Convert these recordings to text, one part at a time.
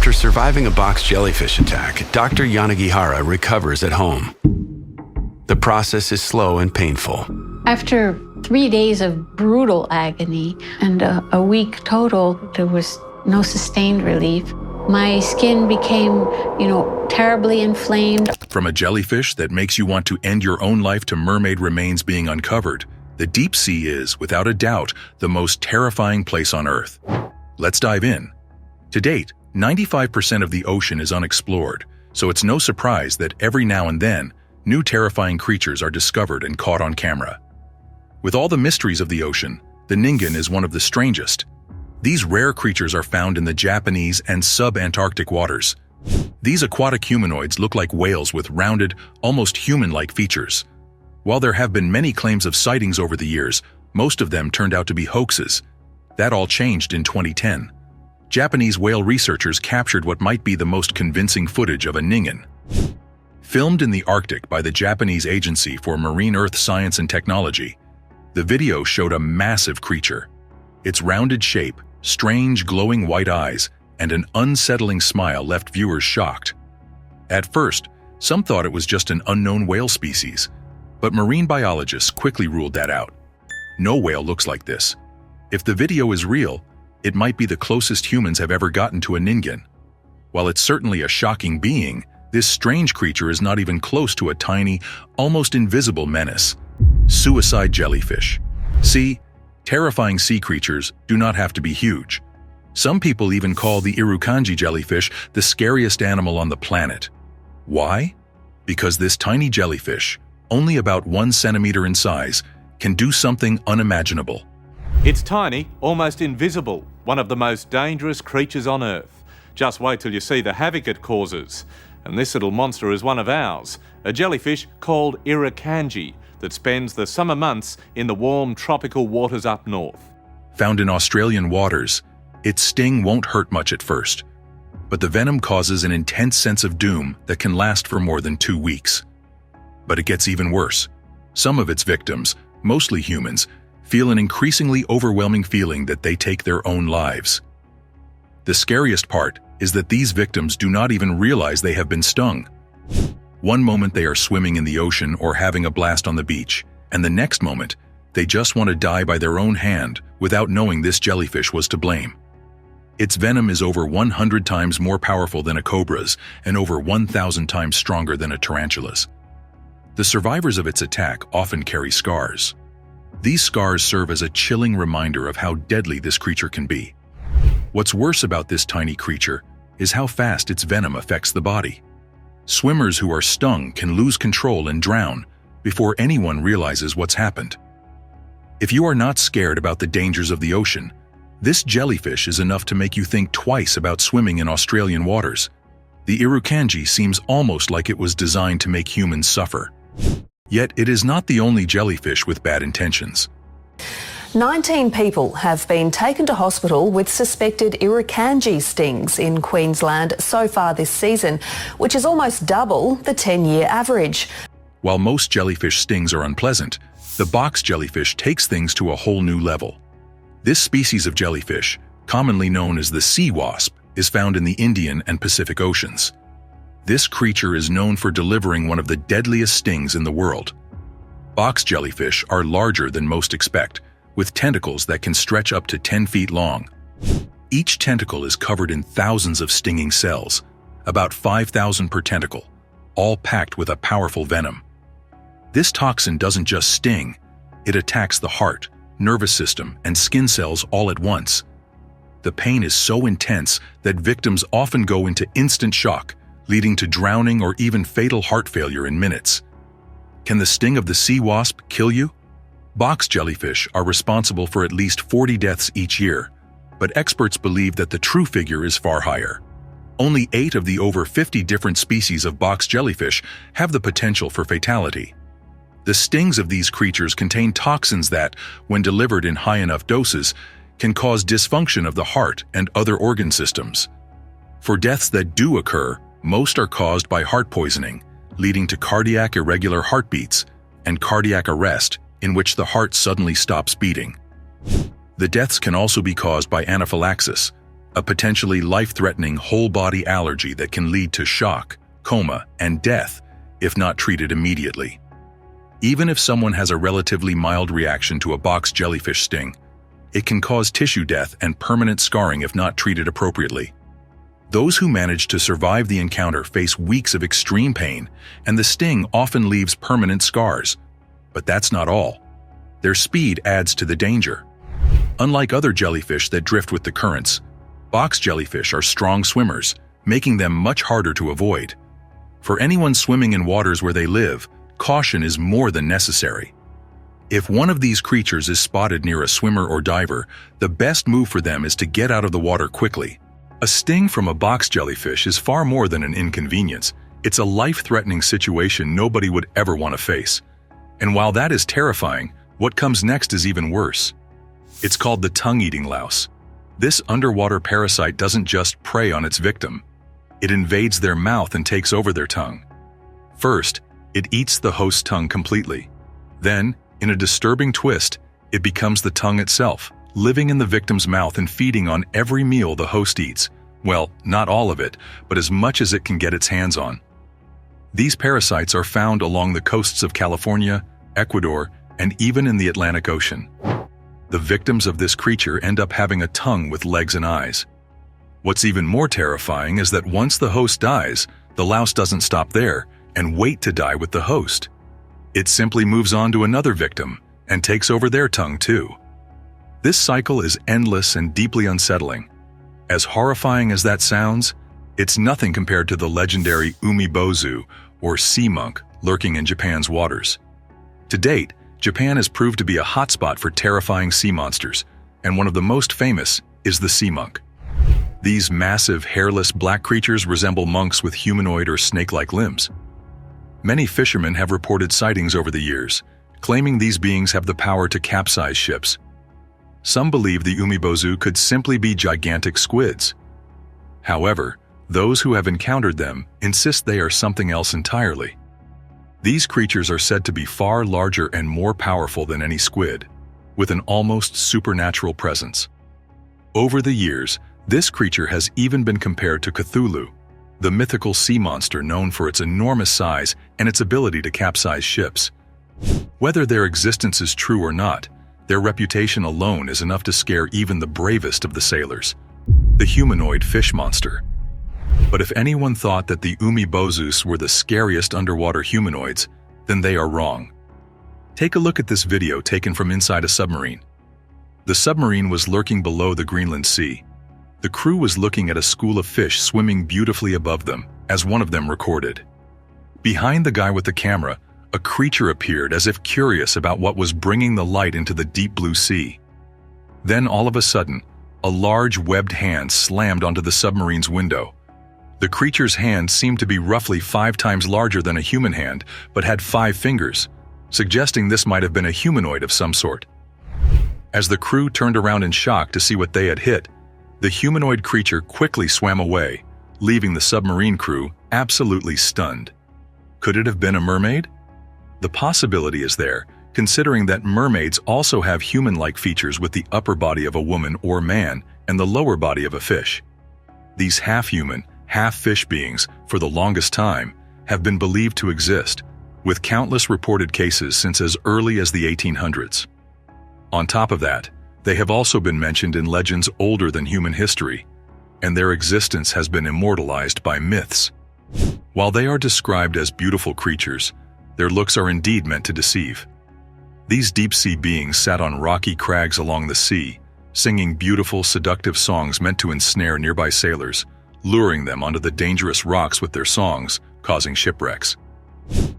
After surviving a box jellyfish attack, Dr. Yanagihara recovers at home. The process is slow and painful. After 3 days of brutal agony and a week total, there was no sustained relief. My skin became, terribly inflamed. From a jellyfish that makes you want to end your own life to mermaid remains being uncovered, the deep sea is, without a doubt, the most terrifying place on Earth. Let's dive in. To date, 95% of the ocean is unexplored, so it's no surprise that every now and then, new terrifying creatures are discovered and caught on camera. With all the mysteries of the ocean, the Ningen is one of the strangest. These rare creatures are found in the Japanese and sub-Antarctic waters. These aquatic humanoids look like whales with rounded, almost human-like features. While there have been many claims of sightings over the years, most of them turned out to be hoaxes. That all changed in 2010. Japanese whale researchers captured what might be the most convincing footage of a Ningen. Filmed in the Arctic by the Japanese Agency for Marine Earth Science and Technology, the video showed a massive creature. Its rounded shape, strange glowing white eyes, and an unsettling smile left viewers shocked. At first, some thought it was just an unknown whale species, but marine biologists quickly ruled that out. No whale looks like this. If the video is real, it might be the closest humans have ever gotten to a Ningen. While it's certainly a shocking being, this strange creature is not even close to a tiny, almost invisible menace. Suicide jellyfish. See, terrifying sea creatures do not have to be huge. Some people even call the Irukandji jellyfish the scariest animal on the planet. Why? Because this tiny jellyfish, only about 1 centimeter in size, can do something unimaginable. It's tiny, almost invisible, one of the most dangerous creatures on Earth. Just wait till you see the havoc it causes. And this little monster is one of ours, a jellyfish called Irukandji that spends the summer months in the warm tropical waters up north. Found in Australian waters, its sting won't hurt much at first, but the venom causes an intense sense of doom that can last for more than 2 weeks. But it gets even worse. Some of its victims, mostly humans, feel an increasingly overwhelming feeling that they take their own lives. The scariest part is that these victims do not even realize they have been stung. One moment they are swimming in the ocean or having a blast on the beach, and the next moment, they just want to die by their own hand without knowing this jellyfish was to blame. Its venom is over 100 times more powerful than a cobra's and over 1,000 times stronger than a tarantula's. The survivors of its attack often carry scars. These scars serve as a chilling reminder of how deadly this creature can be. What's worse about this tiny creature is how fast its venom affects the body. Swimmers who are stung can lose control and drown before anyone realizes what's happened. If you are not scared about the dangers of the ocean, this jellyfish is enough to make you think twice about swimming in Australian waters. The Irukandji seems almost like it was designed to make humans suffer. Yet it is not the only jellyfish with bad intentions. 19 people have been taken to hospital with suspected Irukandji stings in Queensland so far this season, which is almost double the 10-year average. While most jellyfish stings are unpleasant, the box jellyfish takes things to a whole new level. This species of jellyfish, commonly known as the sea wasp, is found in the Indian and Pacific Oceans. This creature is known for delivering one of the deadliest stings in the world. Box jellyfish are larger than most expect, with tentacles that can stretch up to 10 feet long. Each tentacle is covered in thousands of stinging cells, about 5,000 per tentacle, all packed with a powerful venom. This toxin doesn't just sting, it attacks the heart, nervous system, and skin cells all at once. The pain is so intense that victims often go into instant shock, leading to drowning or even fatal heart failure in minutes. Can the sting of the sea wasp kill you? Box jellyfish are responsible for at least 40 deaths each year, but experts believe that the true figure is far higher. Only 8 of the over 50 different species of box jellyfish have the potential for fatality. The stings of these creatures contain toxins that, when delivered in high enough doses, can cause dysfunction of the heart and other organ systems. For deaths that do occur, most are caused by heart poisoning, leading to cardiac irregular heartbeats and cardiac arrest, in which the heart suddenly stops beating. The deaths can also be caused by anaphylaxis, a potentially life-threatening whole-body allergy that can lead to shock, coma, and death if not treated immediately. Even if someone has a relatively mild reaction to a box jellyfish sting, it can cause tissue death and permanent scarring if not treated appropriately. Those who manage to survive the encounter face weeks of extreme pain, and the sting often leaves permanent scars. But that's not all. Their speed adds to the danger. Unlike other jellyfish that drift with the currents, box jellyfish are strong swimmers, making them much harder to avoid. For anyone swimming in waters where they live, caution is more than necessary. If one of these creatures is spotted near a swimmer or diver, the best move for them is to get out of the water quickly. A sting from a box jellyfish is far more than an inconvenience. It's a life-threatening situation nobody would ever want to face. And while that is terrifying, what comes next is even worse. It's called the tongue-eating louse. This underwater parasite doesn't just prey on its victim. It invades their mouth and takes over their tongue. First, it eats the host's tongue completely. Then, in a disturbing twist, it becomes the tongue itself, living in the victim's mouth and feeding on every meal the host eats. Well, not all of it, but as much as it can get its hands on. These parasites are found along the coasts of California, Ecuador, and even in the Atlantic Ocean. The victims of this creature end up having a tongue with legs and eyes. What's even more terrifying is that once the host dies, the louse doesn't stop there and wait to die with the host. It simply moves on to another victim and takes over their tongue too. This cycle is endless and deeply unsettling. As horrifying as that sounds, it's nothing compared to the legendary umi-bozu, or sea monk, lurking in Japan's waters. To date, Japan has proved to be a hotspot for terrifying sea monsters, and one of the most famous is the sea monk. These massive, hairless black creatures resemble monks with humanoid or snake-like limbs. Many fishermen have reported sightings over the years, claiming these beings have the power to capsize ships. Some believe the umi-bozu could simply be gigantic squids. However, those who have encountered them insist they are something else entirely. These creatures are said to be far larger and more powerful than any squid, with an almost supernatural presence. Over the years, this creature has even been compared to Cthulhu, the mythical sea monster known for its enormous size and its ability to capsize ships. Whether their existence is true or not, their reputation alone is enough to scare even the bravest of the sailors, the humanoid fish monster. But if anyone thought that the umi-bozus were the scariest underwater humanoids, then they are wrong. Take a look at this video taken from inside a submarine. The submarine was lurking below the Greenland Sea. The crew was looking at a school of fish swimming beautifully above them, as one of them recorded. Behind the guy with the camera, a creature appeared as if curious about what was bringing the light into the deep blue sea. Then all of a sudden, a large webbed hand slammed onto the submarine's window. The creature's hand seemed to be roughly 5 times larger than a human hand, but had 5 fingers, suggesting this might have been a humanoid of some sort. As the crew turned around in shock to see what they had hit, the humanoid creature quickly swam away, leaving the submarine crew absolutely stunned. Could it have been a mermaid? The possibility is there, considering that mermaids also have human-like features with the upper body of a woman or man and the lower body of a fish. These half-human, half-fish beings, for the longest time, have been believed to exist, with countless reported cases since as early as the 1800s. On top of that, they have also been mentioned in legends older than human history, and their existence has been immortalized by myths. While they are described as beautiful creatures, their looks are indeed meant to deceive. These deep-sea beings sat on rocky crags along the sea, singing beautiful, seductive songs meant to ensnare nearby sailors, luring them onto the dangerous rocks with their songs, causing shipwrecks.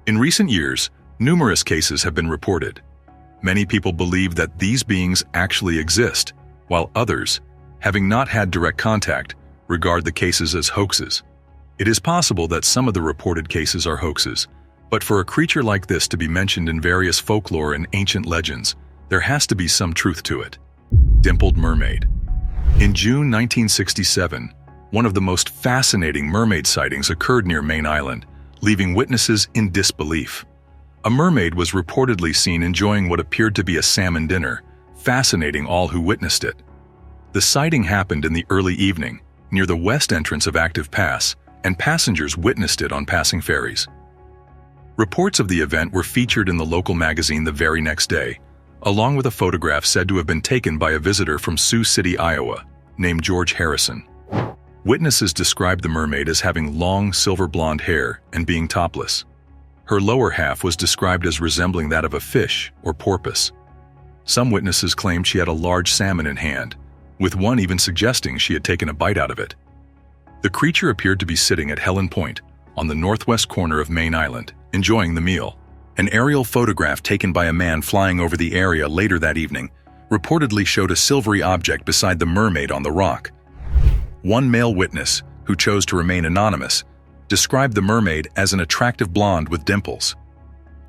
In recent years, numerous cases have been reported. Many people believe that these beings actually exist, while others, having not had direct contact, regard the cases as hoaxes. It is possible that some of the reported cases are hoaxes, but for a creature like this to be mentioned in various folklore and ancient legends, there has to be some truth to it. Dimpled mermaid. In June 1967, one of the most fascinating mermaid sightings occurred near Main Island, leaving witnesses in disbelief. A mermaid was reportedly seen enjoying what appeared to be a salmon dinner, fascinating all who witnessed it. The sighting happened in the early evening, near the west entrance of Active Pass, and passengers witnessed it on passing ferries. Reports of the event were featured in the local magazine the very next day, along with a photograph said to have been taken by a visitor from Sioux City, Iowa, named George Harrison. Witnesses described the mermaid as having long silver blonde hair and being topless. Her lower half was described as resembling that of a fish or porpoise. Some witnesses claimed she had a large salmon in hand, with one even suggesting she had taken a bite out of it. The creature appeared to be sitting at Helen Point, on the northwest corner of Main Island, enjoying the meal. An aerial photograph taken by a man flying over the area later that evening reportedly showed a silvery object beside the mermaid on the rock. One male witness, who chose to remain anonymous, described the mermaid as an attractive blonde with dimples.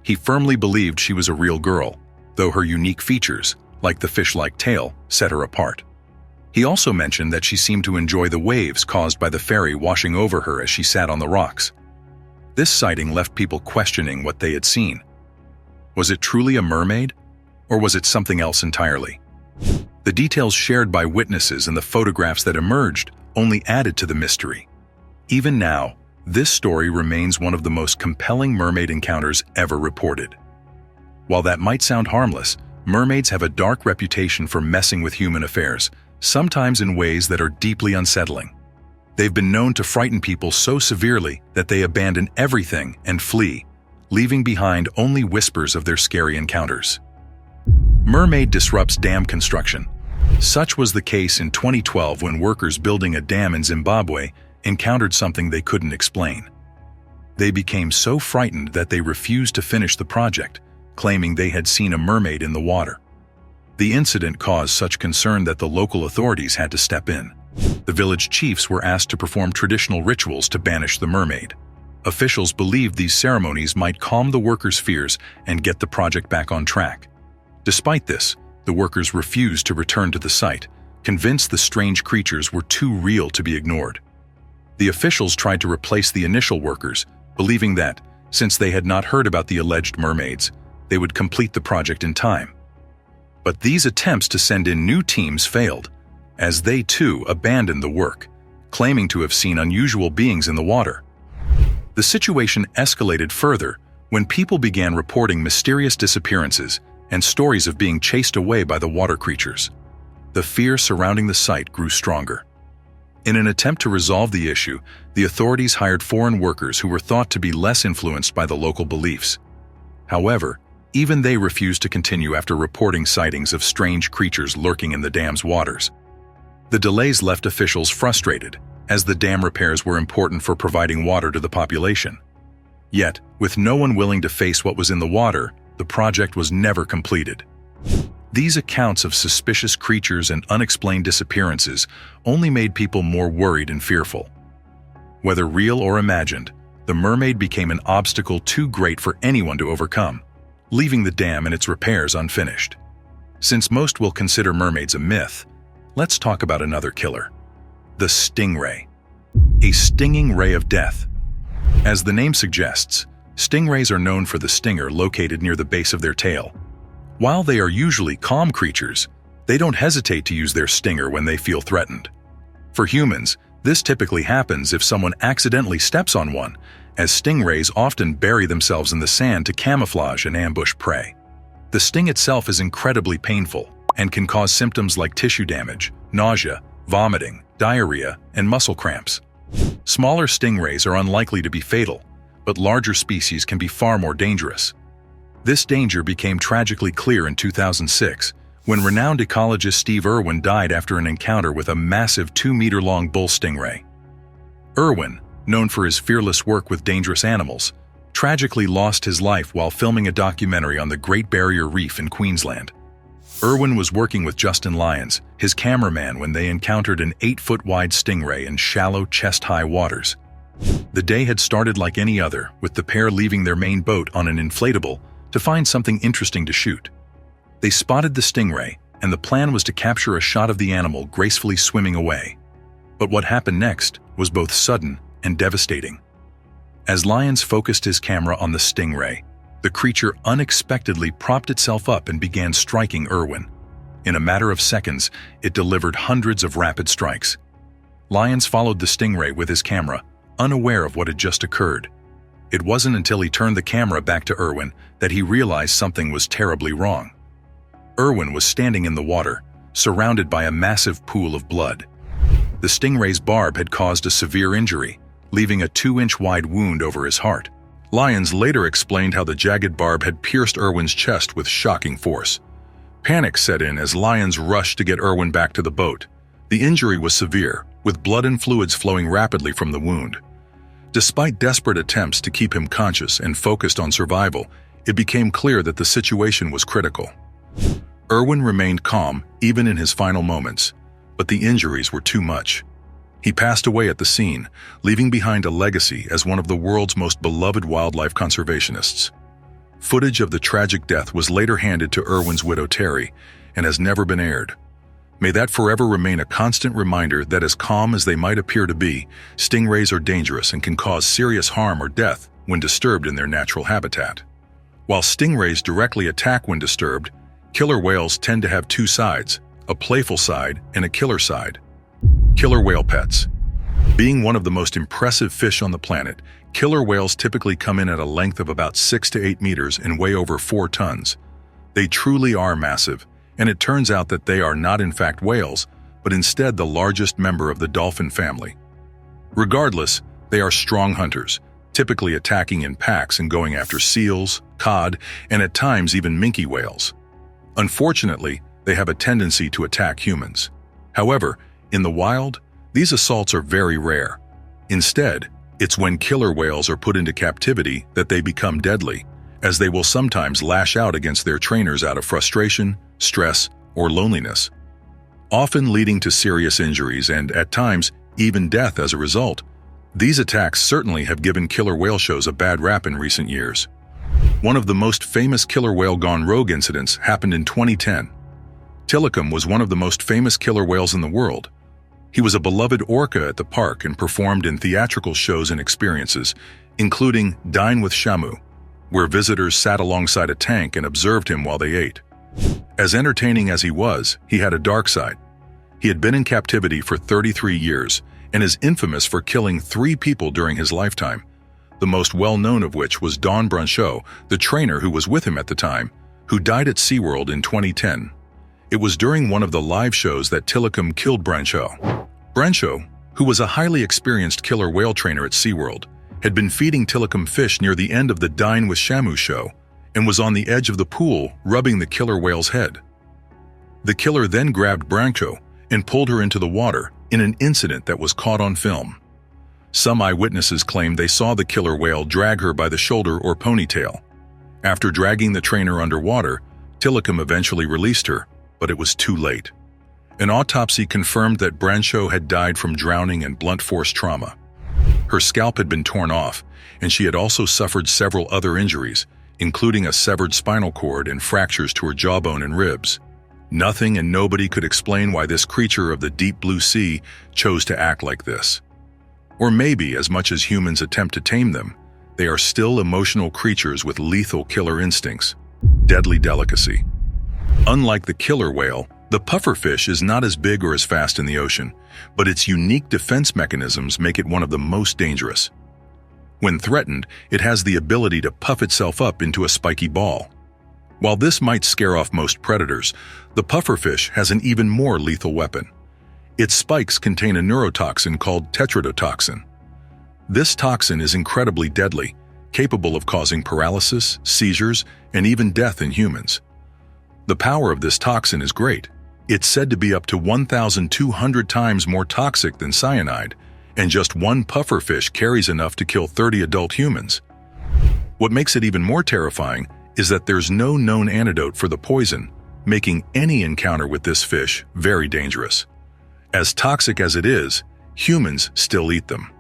He firmly believed she was a real girl, though her unique features, like the fish-like tail, set her apart. He also mentioned that she seemed to enjoy the waves caused by the ferry washing over her as she sat on the rocks. This sighting left people questioning what they had seen. Was it truly a mermaid, or was it something else entirely? The details shared by witnesses and the photographs that emerged only added to the mystery. Even now, this story remains one of the most compelling mermaid encounters ever reported. While that might sound harmless, mermaids have a dark reputation for messing with human affairs, sometimes in ways that are deeply unsettling. They've been known to frighten people so severely that they abandon everything and flee, leaving behind only whispers of their scary encounters. Mermaid disrupts dam construction. Such was the case in 2012 when workers building a dam in Zimbabwe encountered something they couldn't explain. They became so frightened that they refused to finish the project, claiming they had seen a mermaid in the water. The incident caused such concern that the local authorities had to step in. The village chiefs were asked to perform traditional rituals to banish the mermaid. Officials believed these ceremonies might calm the workers' fears and get the project back on track. Despite this, the workers refused to return to the site, convinced the strange creatures were too real to be ignored. The officials tried to replace the initial workers, believing that, since they had not heard about the alleged mermaids, they would complete the project in time. But these attempts to send in new teams failed, as they too abandoned the work, claiming to have seen unusual beings in the water. The situation escalated further when people began reporting mysterious disappearances and stories of being chased away by the water creatures. The fear surrounding the site grew stronger. In an attempt to resolve the issue, the authorities hired foreign workers who were thought to be less influenced by the local beliefs. However, even they refused to continue after reporting sightings of strange creatures lurking in the dam's waters. The delays left officials frustrated, as the dam repairs were important for providing water to the population. Yet, with no one willing to face what was in the water, the project was never completed. These accounts of suspicious creatures and unexplained disappearances only made people more worried and fearful. Whether real or imagined, the mermaid became an obstacle too great for anyone to overcome, leaving the dam and its repairs unfinished. Since most will consider mermaids a myth, let's talk about another killer: the stingray. A stinging ray of death. As the name suggests, stingrays are known for the stinger located near the base of their tail. While they are usually calm creatures, they don't hesitate to use their stinger when they feel threatened. For humans, this typically happens if someone accidentally steps on one, as stingrays often bury themselves in the sand to camouflage and ambush prey. The sting itself is incredibly painful and can cause symptoms like tissue damage, nausea, vomiting, diarrhea, and muscle cramps. Smaller stingrays are unlikely to be fatal, but larger species can be far more dangerous. This danger became tragically clear in 2006, when renowned ecologist Steve Irwin died after an encounter with a massive 2-meter-long bull stingray. Irwin, known for his fearless work with dangerous animals, tragically lost his life while filming a documentary on the Great Barrier Reef in Queensland. Irwin was working with Justin Lyons, his cameraman, when they encountered an 8-foot-wide stingray in shallow, chest-high waters. The day had started like any other, with the pair leaving their main boat on an inflatable to find something interesting to shoot. They spotted the stingray, and the plan was to capture a shot of the animal gracefully swimming away. But what happened next was both sudden and devastating. As Lyons focused his camera on the stingray, the creature unexpectedly propped itself up and began striking Irwin. In a matter of seconds, it delivered hundreds of rapid strikes. Lyons followed the stingray with his camera, unaware of what had just occurred. It wasn't until he turned the camera back to Irwin that he realized something was terribly wrong. Irwin was standing in the water, surrounded by a massive pool of blood. The stingray's barb had caused a severe injury, leaving a 2-inch-wide wound over his heart. Lyons later explained how the jagged barb had pierced Irwin's chest with shocking force. Panic set in as Lyons rushed to get Irwin back to the boat. The injury was severe, with blood and fluids flowing rapidly from the wound. Despite desperate attempts to keep him conscious and focused on survival, it became clear that the situation was critical. Irwin remained calm even in his final moments, but the injuries were too much. He passed away at the scene, leaving behind a legacy as one of the world's most beloved wildlife conservationists. Footage of the tragic death was later handed to Irwin's widow Terry and has never been aired. May that forever remain a constant reminder that as calm as they might appear to be, stingrays are dangerous and can cause serious harm or death when disturbed in their natural habitat. While stingrays directly attack when disturbed, killer whales tend to have two sides, a playful side and a killer side. Killer whale pets. Being one of the most impressive fish on the planet, killer whales typically come in at a length of about 6 to 8 meters and weigh over 4 tons. They truly are massive, and it turns out that they are not in fact whales, but instead the largest member of the dolphin family. Regardless, they are strong hunters, typically attacking in packs and going after seals, cod, and at times even minke whales. Unfortunately, they have a tendency to attack humans. However, in the wild, these assaults are very rare. Instead, it's when killer whales are put into captivity that they become deadly, as they will sometimes lash out against their trainers out of frustration, stress, or loneliness, often leading to serious injuries and, at times, even death as a result. These attacks certainly have given killer whale shows a bad rap in recent years. One of the most famous killer whale gone rogue incidents happened in 2010. Tilikum was one of the most famous killer whales in the world. He was a beloved orca at the park and performed in theatrical shows and experiences, including Dine with Shamu, where visitors sat alongside a tank and observed him while they ate. As entertaining as he was, he had a dark side. He had been in captivity for 33 years and is infamous for killing 3 people during his lifetime, the most well-known of which was Don Brancheau, the trainer who was with him at the time, who died at SeaWorld in 2010. It was during one of the live shows that Tilikum killed Brancheau. Brancheau, who was a highly experienced killer whale trainer at SeaWorld, had been feeding Tilikum fish near the end of the Dine with Shamu show and was on the edge of the pool rubbing the killer whale's head. The killer then grabbed Brancheau and pulled her into the water in an incident that was caught on film. Some eyewitnesses claimed they saw the killer whale drag her by the shoulder or ponytail. After dragging the trainer underwater, Tilikum eventually released her, but it was too late. An autopsy confirmed that Brancheau had died from drowning and blunt force trauma. Her scalp had been torn off, and she had also suffered several other injuries, including a severed spinal cord and fractures to her jawbone and ribs. Nothing and nobody could explain why this creature of the deep blue sea chose to act like this. Or maybe, as much as humans attempt to tame them, they are still emotional creatures with lethal killer instincts. Deadly delicacy. Unlike the killer whale, the pufferfish is not as big or as fast in the ocean, but its unique defense mechanisms make it one of the most dangerous. When threatened, it has the ability to puff itself up into a spiky ball. While this might scare off most predators, the pufferfish has an even more lethal weapon. Its spikes contain a neurotoxin called tetrodotoxin. This toxin is incredibly deadly, capable of causing paralysis, seizures, and even death in humans. The power of this toxin is great. It's said to be up to 1,200 times more toxic than cyanide, and just one pufferfish carries enough to kill 30 adult humans. What makes it even more terrifying is that there's no known antidote for the poison, making any encounter with this fish very dangerous. As toxic as it is, humans still eat them.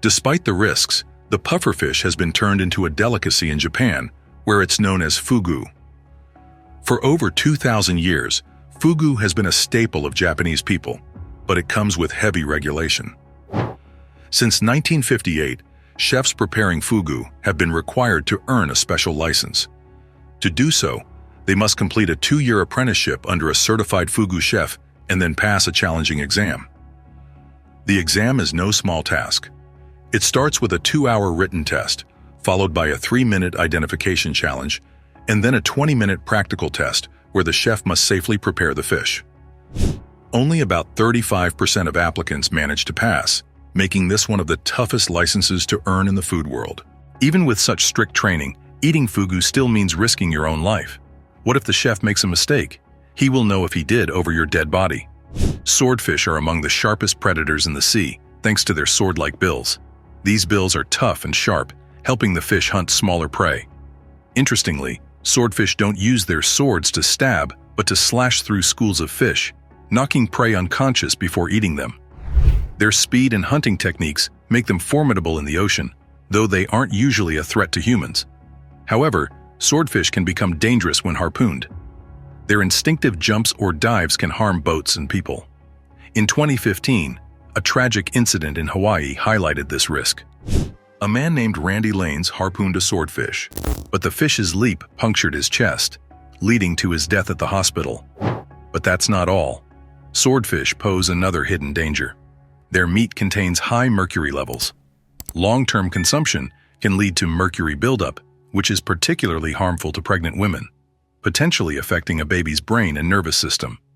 Despite the risks, the pufferfish has been turned into a delicacy in Japan, where it's known as fugu. For over 2,000 years, fugu has been a staple of Japanese people, but it comes with heavy regulation. Since 1958, chefs preparing fugu have been required to earn a special license. To do so, They must complete a 2-year apprenticeship under a certified fugu chef and then pass a challenging exam. The exam is no small task. It starts with a 2-hour written test, followed by a 3-minute identification challenge, and then a 20-minute practical test where the chef must safely prepare the fish. Only about 35% of applicants manage to pass, making this one of the toughest licenses to earn in the food world. Even with such strict training, eating fugu still means risking your own life. What if the chef makes a mistake? He will know if he did over your dead body. Swordfish are among the sharpest predators in the sea, thanks to their sword-like bills. These bills are tough and sharp, helping the fish hunt smaller prey. Interestingly, swordfish don't use their swords to stab, but to slash through schools of fish, knocking prey unconscious before eating them. Their speed and hunting techniques make them formidable in the ocean, though they aren't usually a threat to humans. However, swordfish can become dangerous when harpooned. Their instinctive jumps or dives can harm boats and people. In 2015, a tragic incident in Hawaii highlighted this risk. A man named Randy Lanes harpooned a swordfish, but the fish's leap punctured his chest, leading to his death at the hospital. But that's not all. Swordfish pose another hidden danger. Their meat contains high mercury levels. Long-term consumption can lead to mercury buildup, which is particularly harmful to pregnant women, potentially affecting a baby's brain and nervous system.